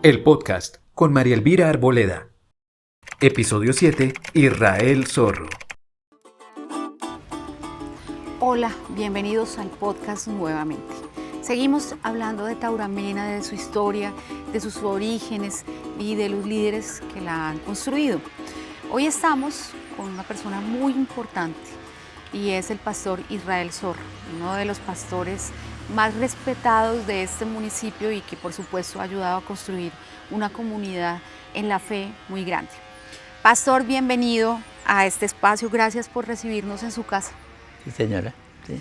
El podcast con María Elvira Arboleda. Episodio 7. Israel Zorro. Hola, bienvenidos al podcast nuevamente. Seguimos hablando de Tauramena, de su historia, de sus orígenes y de los líderes que la han construido. Hoy estamos con una persona muy importante y es el pastor Israel Zorro, uno de los pastores más respetados de este municipio y que por supuesto ha ayudado a construir una comunidad en la fe muy grande. Pastor, bienvenido a este espacio, gracias por recibirnos en su casa. Sí, señora. Sí.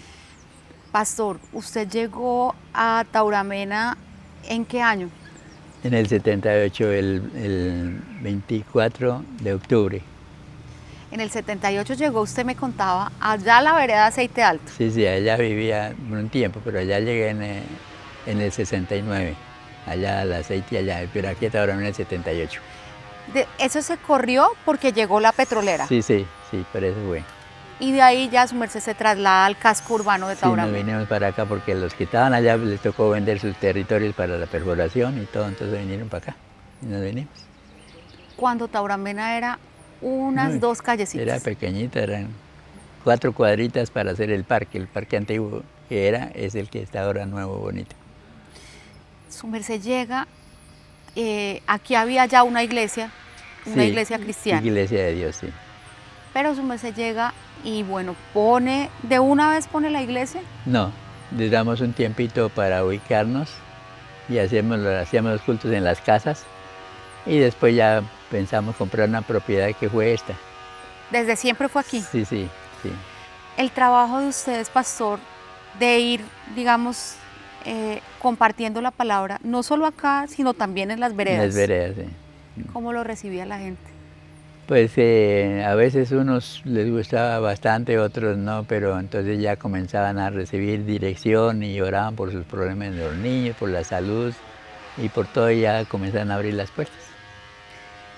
Pastor, ¿usted llegó a Tauramena en qué año? En el 78, el 24 de octubre. En el 78 llegó, usted me contaba, allá a la vereda Aceite Alto. Sí, allá vivía por un tiempo, pero allá llegué en el 69. Allá al aceite, allá, pero aquí hasta ahora en el 78. Eso se corrió porque llegó la petrolera. Sí, por eso fue. Y de ahí ya su merced se traslada al casco urbano de Sí, Tauramena. nos vinimos para acá porque los que estaban allá les tocó vender sus territorios para la perforación y todo, entonces vinieron para acá y nos vinimos. Cuando Tauramena era unas dos callecitas. Era pequeñita, eran 4 cuadritas para hacer el parque antiguo que era, es el que está ahora nuevo, bonito. Su merced llega, aquí había ya una iglesia iglesia cristiana. Iglesia de Dios, sí. Pero su merced llega y bueno, ¿de una vez pone la iglesia? No, le damos un tiempito para ubicarnos y hacíamos los cultos en las casas y después ya pensamos comprar una propiedad que fue esta. ¿Desde siempre fue aquí? Sí. El trabajo de ustedes, pastor, de ir, digamos, compartiendo la palabra, no solo acá, sino también en las veredas. En las veredas, sí. ¿Cómo lo recibía la gente? Pues a veces unos les gustaba bastante, otros no, pero entonces ya comenzaban a recibir dirección y oraban por sus problemas de los niños, por la salud y por todo, y ya comenzaron a abrir las puertas.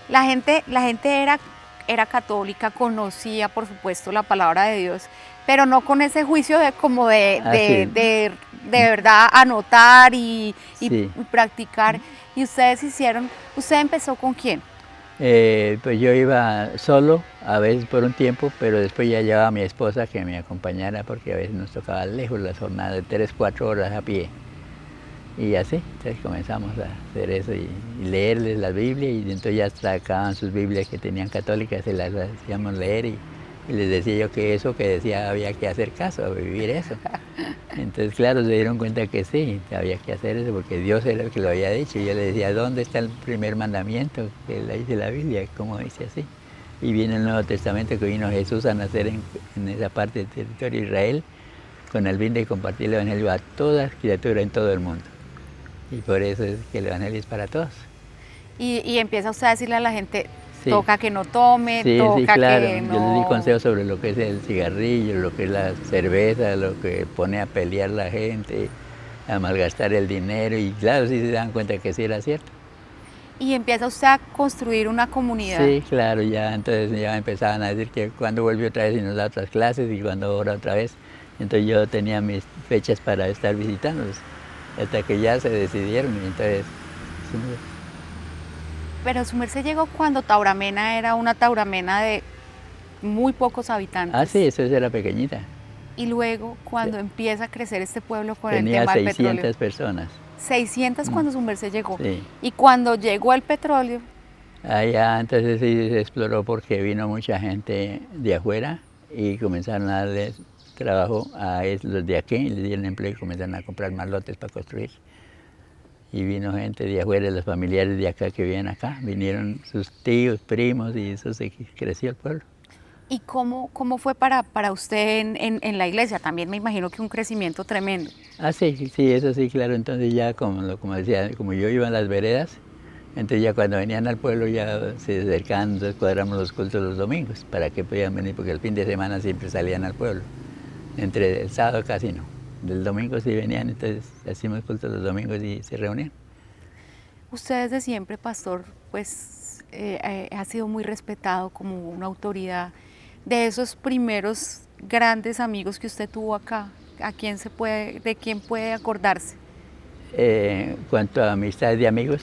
La gente era católica, conocía por supuesto la palabra de Dios, pero no con ese juicio de verdad anotar y practicar. Y ¿usted empezó con quién? Pues yo iba solo, a veces por un tiempo, pero después ya llevaba a mi esposa que me acompañara porque a veces nos tocaba lejos las jornadas de 3, 4 horas a pie. Y así, entonces comenzamos a hacer eso y leerles la Biblia, y entonces ya sacaban sus Biblias que tenían católicas, se las hacíamos leer y les decía yo que eso que decía había que hacer caso, vivir eso. Entonces claro, se dieron cuenta que sí, había que hacer eso porque Dios era el que lo había dicho. Y yo les decía, ¿dónde está el primer mandamiento que le dice la Biblia? ¿Cómo dice así? Y viene el Nuevo Testamento que vino Jesús a nacer en esa parte del territorio de Israel con el fin de compartir el Evangelio a toda criatura en todo el mundo. Y por eso es que el Evangelio es para todos. Y empieza usted a decirle a la gente, Sí. toca que no tome, toca claro. que no... Yo les di consejos sobre lo que es el cigarrillo, lo que es la cerveza, lo que pone a pelear la gente, a malgastar el dinero, y claro, sí se dan cuenta que sí era cierto. Y empieza usted a construir una comunidad. Sí, claro, ya entonces ya empezaban a decir que cuando vuelve otra vez y nos da otras clases y cuando ora otra vez. Entonces yo tenía mis fechas para estar visitándolos, hasta que ya se decidieron y entonces... Pero su merced llegó cuando Tauramena era una Tauramena de muy pocos habitantes. Ah, sí, eso era pequeñita. Y luego cuando empieza a crecer este pueblo con tenía el tema del 600 petróleo. personas. 600 cuando su merced llegó. Sí. Y cuando llegó el petróleo. Allá entonces sí se exploró porque vino mucha gente de afuera y comenzaron a darles trabajo a los de aquí, les dieron empleo y comenzaron a comprar más lotes para construir. Y vino gente de afuera, los familiares de acá que viven acá, vinieron sus tíos, primos, y eso se creció el pueblo. ¿Y cómo fue para usted en la iglesia? También me imagino que un crecimiento tremendo. Ah, sí, eso sí, claro. Entonces ya, como decía, como yo iba a las veredas, entonces ya cuando venían al pueblo ya se acercaban, entonces cuadramos los cultos los domingos, para que podían venir, porque el fin de semana siempre salían al pueblo. Entre el sábado casi no. Del domingo sí venían, entonces hacíamos cultos los domingos y se reunían. Usted desde siempre, pastor, pues ha sido muy respetado como una autoridad. De esos primeros grandes amigos que usted tuvo acá, ¿de quién puede acordarse? Cuanto a amistades de amigos,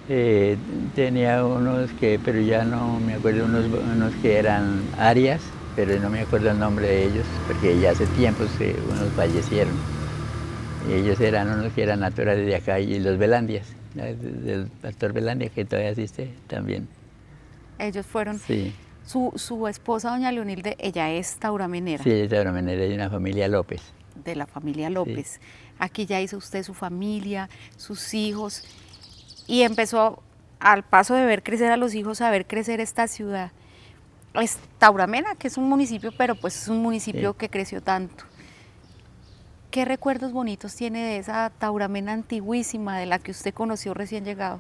Eh, Tenía unos que, pero ya no me acuerdo, unos que eran arias, pero no me acuerdo el nombre de ellos, porque ya hace tiempo unos fallecieron. Y ellos eran unos que eran naturales de acá, y los Velandias, del pastor Velandia, que todavía existe también. Ellos fueron, Sí, su esposa, doña Leonilde, ella es tauramenera, sí, ella es de otra manera, de una familia López. de la familia Sí. López. Aquí ya hizo usted su familia, sus hijos, y empezó al paso de ver crecer a los hijos, a ver crecer esta ciudad. Es Tauramena, que es un municipio, pero pues es un municipio Sí. que creció tanto. ¿Qué recuerdos bonitos tiene de esa Tauramena antiguísima de la que usted conoció recién llegado?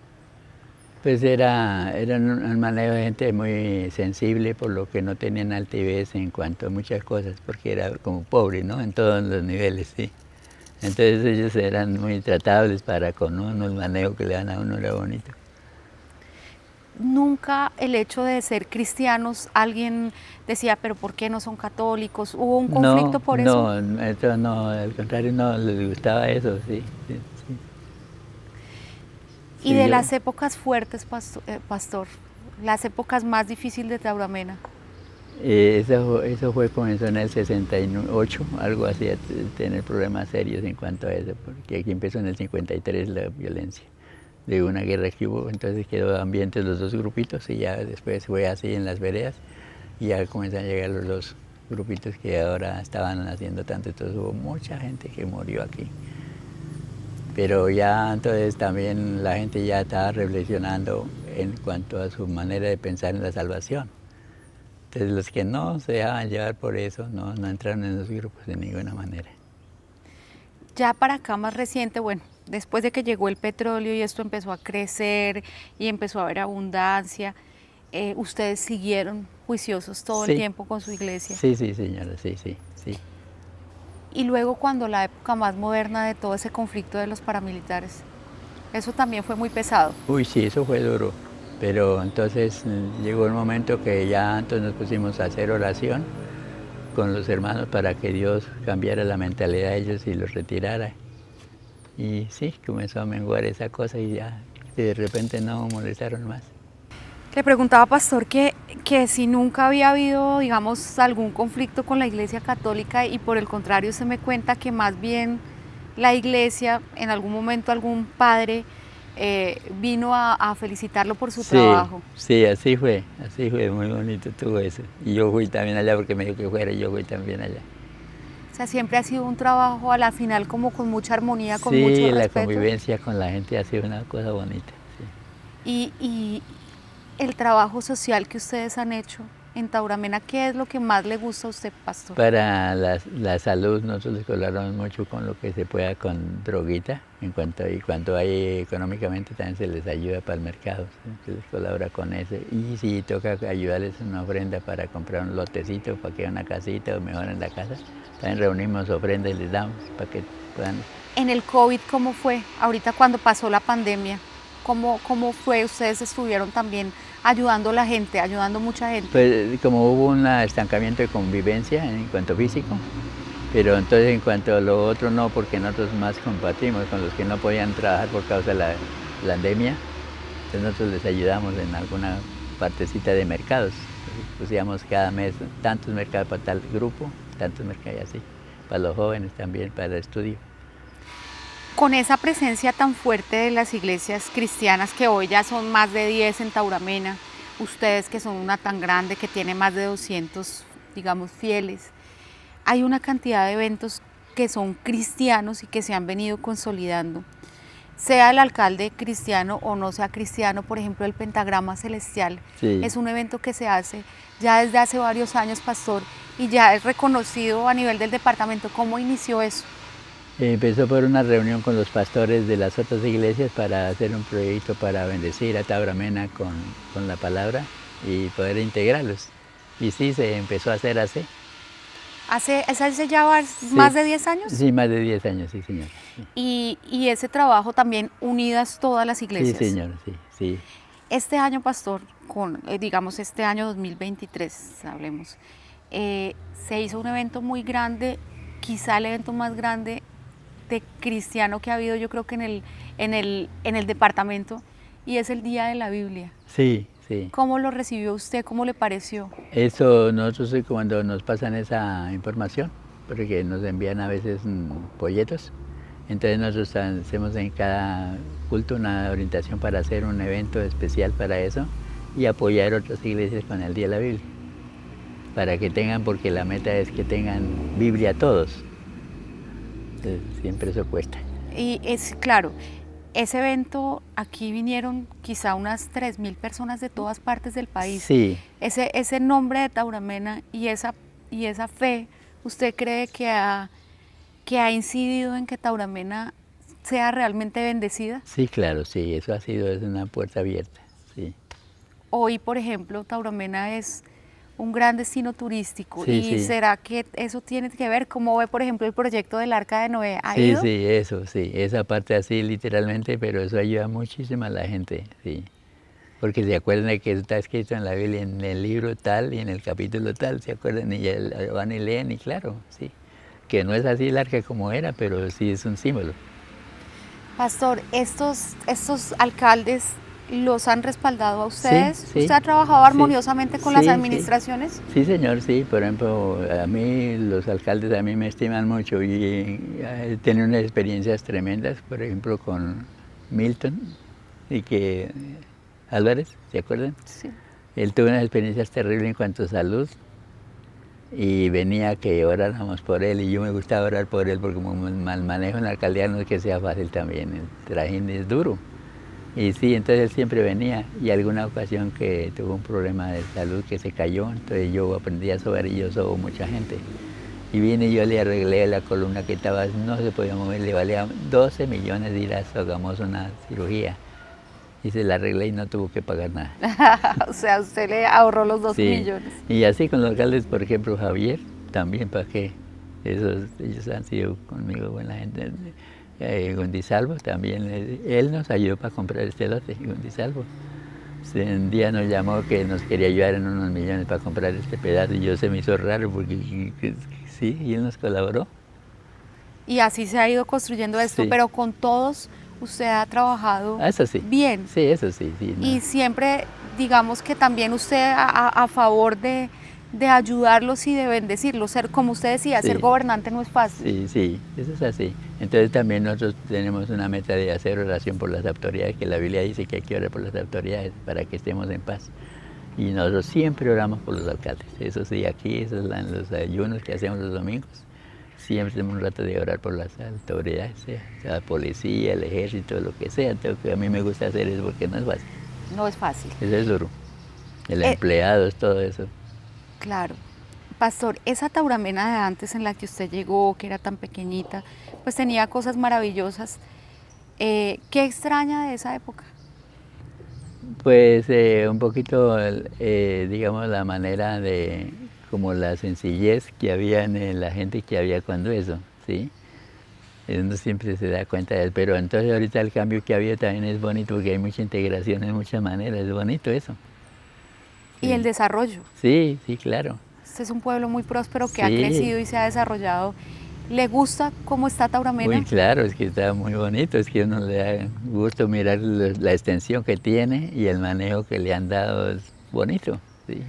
Pues era un manejo de gente muy sensible, por lo que no tenían altivez en cuanto a muchas cosas, porque era como pobre, ¿no? En todos los niveles, sí. Entonces ellos eran muy tratables para con uno, el manejo que le dan a uno era bonito. Nunca el hecho de ser cristianos, alguien decía, pero ¿por qué no son católicos? ¿Hubo un conflicto No, por eso? no, eso no, al contrario, no les gustaba eso, sí, sí, sí. Y Sí, de yo, las épocas fuertes, pastor, las épocas más difíciles de Tauramena. eso comenzó en el 68, algo así, a tener problemas serios en cuanto a eso, porque aquí empezó en el 53 la violencia de una guerra que hubo, entonces quedó ambientes los dos grupitos y ya después fue así en las veredas y ya comenzaron a llegar los dos grupitos que ahora estaban haciendo tanto, entonces hubo mucha gente que murió aquí. Pero ya entonces también la gente ya estaba reflexionando en cuanto a su manera de pensar en la salvación. Entonces los que no se dejaban llevar por eso, no entraron en los grupos de ninguna manera. Ya para acá más reciente, bueno, después de que llegó el petróleo y esto empezó a crecer y empezó a haber abundancia, ustedes siguieron juiciosos todo el Sí, tiempo con su iglesia. sí, sí, señora, sí, sí, sí. Y luego cuando la época más moderna de todo ese conflicto de los paramilitares, eso también fue muy pesado. Uy, sí, eso fue duro. Pero entonces llegó el momento que ya entonces nos pusimos a hacer oración con los hermanos para que Dios cambiara la mentalidad de ellos y los retirara. Y sí, comenzó a menguar esa cosa y ya de repente no molestaron más. Le preguntaba, pastor, que si nunca había habido, digamos, algún conflicto con la Iglesia Católica y por el contrario se me cuenta que más bien la Iglesia, en algún momento algún padre vino a felicitarlo por su Sí, trabajo. sí, así fue, muy bonito todo eso. Y yo fui también allá porque me dijo que fuera, y yo fui también allá. O sea, siempre ha sido un trabajo a la final como con mucha armonía, con mucho Sí, la respeto. convivencia con la gente ha sido una cosa bonita. Y el trabajo social que ustedes han hecho en Tauramena, ¿qué es lo que más le gusta a usted, pastor? Para la salud nosotros colaboramos mucho con lo que se pueda con droguita, y cuanto hay económicamente también se les ayuda para el mercado, ¿sí? Se les colabora con eso. Y si toca ayudarles una ofrenda para comprar un lotecito, para que haya una casita o mejoren la casa, también reunimos ofrendas y les damos para que puedan. En el COVID, ¿cómo fue? Ahorita cuando pasó la pandemia, ¿cómo fue? Ustedes estuvieron también ayudando a la gente, ayudando a mucha gente. Pues como hubo un estancamiento de convivencia en cuanto físico, pero entonces en cuanto a lo otro no, porque nosotros más compartimos con los que no podían trabajar por causa de la pandemia, entonces nosotros les ayudamos en alguna partecita de mercados. Pusíamos cada mes tantos mercados para tal grupo, tantos mercados y así, para los jóvenes también, para el estudio. Con esa presencia tan fuerte de las iglesias cristianas, que hoy ya son más de 10 en Tauramena, ustedes que son una tan grande, que tiene más de 200, digamos, fieles, hay una cantidad de eventos que son cristianos y que se han venido consolidando. Sea el alcalde cristiano o no sea cristiano, por ejemplo, el Pentagrama Celestial Sí. es un evento que se hace ya desde hace varios años, pastor, y ya es reconocido a nivel del departamento. ¿Cómo inició eso? Empezó por una reunión con los pastores de las otras iglesias para hacer un proyecto para bendecir a Tauramena con la palabra y poder integrarlos. Y sí, se empezó a hacer así. ¿Eso hace ya más de 10 años? Sí, más de 10 años, sí, señor. Y ese trabajo también unidas todas las Sí, iglesias. señor, sí, sí. Este año, pastor, digamos este año 2023, hablemos, se hizo un evento muy grande, quizá el evento más grande de cristiano que ha habido, yo creo que en el departamento, y es el Día de la Biblia. Sí, sí. ¿Cómo lo recibió usted? ¿Cómo le pareció? Eso nosotros cuando nos pasan esa información, porque nos envían a veces folletos, entonces nosotros hacemos en cada culto una orientación para hacer un evento especial para eso y apoyar otras iglesias con el Día de la Biblia, para que tengan, porque la meta es que tengan Biblia todos. Entonces, siempre eso cuesta. Y es claro, ese evento, aquí vinieron quizá unas 3.000 personas de todas partes del país. Sí. Ese nombre de Tauramena y esa fe, ¿usted cree que ha incidido en que Tauramena sea realmente bendecida? Sí, claro, sí, eso ha sido es una puerta abierta, sí. Hoy, por ejemplo, Tauramena es un gran destino turístico. Sí, ¿Y sí. será que eso tiene que ver? ¿Cómo ve, por ejemplo, el proyecto del Arca de Noé? ¿Ha Sí, ido? sí, eso, sí, esa parte así literalmente, pero eso ayuda muchísimo a la gente, sí. Porque se acuerdan de que está escrito en la Biblia, en el libro tal y en el capítulo tal, se acuerdan y ya van y leen y claro, sí. Que no es así el arca como era, pero sí es un símbolo. Pastor, estos alcaldes los han respaldado a ustedes. Sí, ¿Usted ha trabajado armoniosamente con las sí, administraciones? Sí, señor, sí. Por ejemplo, a mí los alcaldes a mí me estiman mucho y he tenido unas experiencias tremendas, por ejemplo, con Milton y que Álvarez, ¿se acuerdan? Sí. Él tuvo unas experiencias terribles en cuanto a salud y venía que oráramos por él y yo me gustaba orar por él porque como mal manejo en la alcaldía no es que sea fácil también, el trajín es duro. Y sí, entonces él siempre venía y alguna ocasión que tuvo un problema de salud que se cayó, entonces yo aprendí a sobar y yo sobo mucha gente. Y vine y yo le arreglé la columna que estaba, no se podía mover, le valía 12 millones de ir hagamos una cirugía. Y se la arreglé y no tuvo que pagar nada. O sea, usted le ahorró los 12 Sí. millones. Y así con los alcaldes, por ejemplo, Javier, también, ¿para qué? Ellos han sido conmigo buena gente. Gundisalvo también, él nos ayudó para comprar este lote, Gundisalvo. Un día nos llamó que nos quería ayudar en unos millones para comprar este pedazo y yo se me hizo raro porque sí, y él nos colaboró. Y así se ha ido construyendo esto, Sí. pero con todos usted ha trabajado Eso sí. bien. Sí, eso sí. Sí, no. Y siempre, digamos que también usted a favor de ayudarlos y de bendecirlos. Ser, como usted decía, Sí. ser gobernante no es fácil. Sí, sí, eso es así. Entonces también nosotros tenemos una meta de hacer oración por las autoridades, que la Biblia dice que hay que orar por las autoridades para que estemos en paz. Y nosotros siempre oramos por los alcaldes. Eso sí, aquí, esos son los ayunos que hacemos los domingos. Siempre tenemos un rato de orar por las autoridades, sea la policía, el ejército, lo que sea. Lo que a mí me gusta hacer es porque no es fácil. No es fácil. Eso es duro. El empleado, es todo eso. Claro. Pastor, esa Tauramena de antes en la que usted llegó, que era tan pequeñita, pues tenía cosas maravillosas. ¿Qué extraña de esa época? Pues un poquito, digamos, la manera de, como la sencillez que había en la gente que había cuando eso, ¿sí? Uno siempre se da cuenta de eso, pero entonces ahorita el cambio que ha habido también es bonito porque hay mucha integración en muchas maneras, es bonito eso. Y el desarrollo. Sí, sí, claro. Este es un pueblo muy próspero que ha Sí. crecido y se ha desarrollado. ¿Le gusta cómo está Tauramena? Muy claro, es que está muy bonito, es que uno le da gusto mirar la extensión que tiene y el manejo que le han dado es bonito, sí.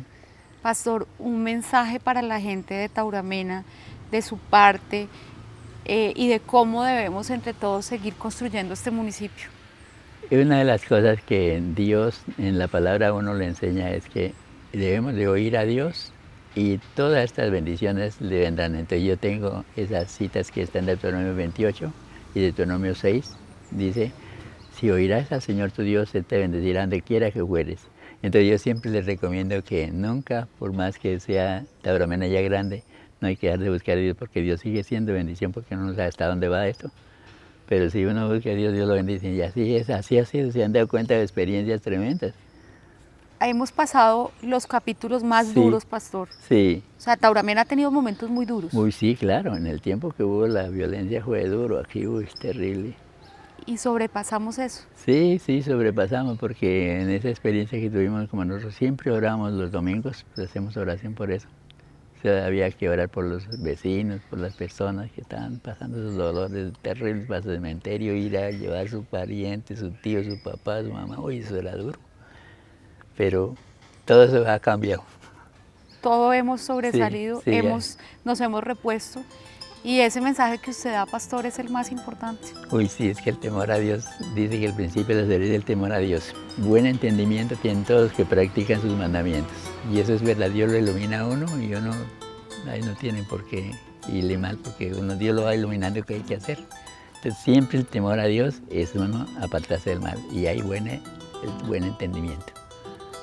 Pastor, un mensaje para la gente de Tauramena, de su parte, y de cómo debemos entre todos seguir construyendo este municipio. Una de las cosas que Dios en la palabra a uno le enseña es que debemos de oír a Dios y todas estas bendiciones le vendrán. Entonces yo tengo esas citas que están en Deuteronomio 28 y Deuteronomio 6, dice, si oirás al Señor tu Dios, Él te bendecirá donde quiera que fueres. Entonces yo siempre les recomiendo que nunca, por más que sea Tauramena ya grande, no hay que dejar de buscar a Dios porque Dios sigue siendo bendición porque uno no sabe hasta dónde va esto. Pero si uno busca a Dios, Dios lo bendice. Y así es, así ha sido, se han dado cuenta de experiencias tremendas. Hemos pasado los capítulos más duros, Pastor. Sí. O sea, Tauramena ha tenido momentos muy duros. Uy, sí, claro, en el tiempo que hubo la violencia fue duro, aquí, uy, es terrible. Y sobrepasamos eso. Sí, sí, sobrepasamos, porque en esa experiencia que tuvimos, como nosotros siempre oramos los domingos, pues hacemos oración por eso. sea, había que orar por los vecinos, por las personas que estaban pasando esos dolores terribles para el cementerio, ir a llevar a su pariente, su tío, su papá, su mamá. Uy, eso era duro. Pero todo eso ha cambiado. Todo hemos sobresalido, Sí, nos hemos repuesto. Y ese mensaje que usted da, pastor, es el más importante. Uy, sí, es que el temor a Dios, dice que el principio de la sabiduría es el temor a Dios. Buen entendimiento tienen todos los que practican sus mandamientos. Y eso es verdad, Dios lo ilumina a uno y uno, ahí no tiene por qué irle mal, porque Dios lo va iluminando qué hay que hacer. Entonces siempre el temor a Dios es uno apartarse del mal y hay buen entendimiento.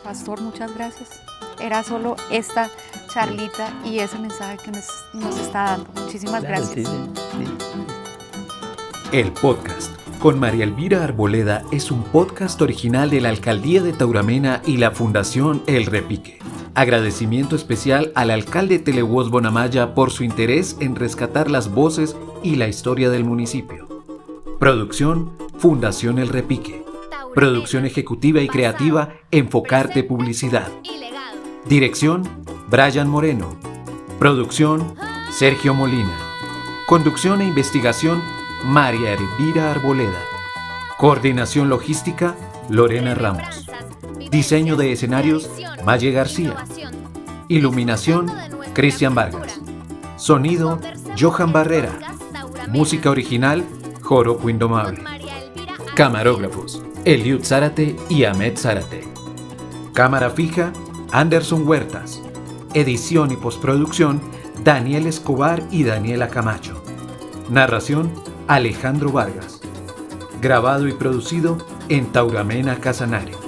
Pastor, muchas gracias. Era solo esta charlita y ese mensaje que nos está dando. Muchísimas Claro, gracias. Sí. El podcast con María Elvira Arboleda es un podcast original de la Alcaldía de Tauramena y la Fundación El Repique. Agradecimiento especial al alcalde Telewoz Bonamaya por su interés en rescatar las voces y la historia del municipio. Producción, Fundación El Repique. Producción ejecutiva y creativa, Enfocarte Publicidad. Dirección, Brian Moreno. Producción, Sergio Molina. Conducción e investigación, María Elvira Arboleda. Coordinación logística, Lorena Ramos. Diseño de escenarios, Maye García. Iluminación, Cristian Vargas. Sonido, Johan Barrera. Música original, Joropo Indomable. Camarógrafos, Eliud Zárate y Ahmed Zárate. Cámara fija, Anderson Huertas. Edición y postproducción, Daniel Escobar y Daniela Camacho. Narración, Alejandro Vargas. Grabado y producido en Tauramena, Casanare.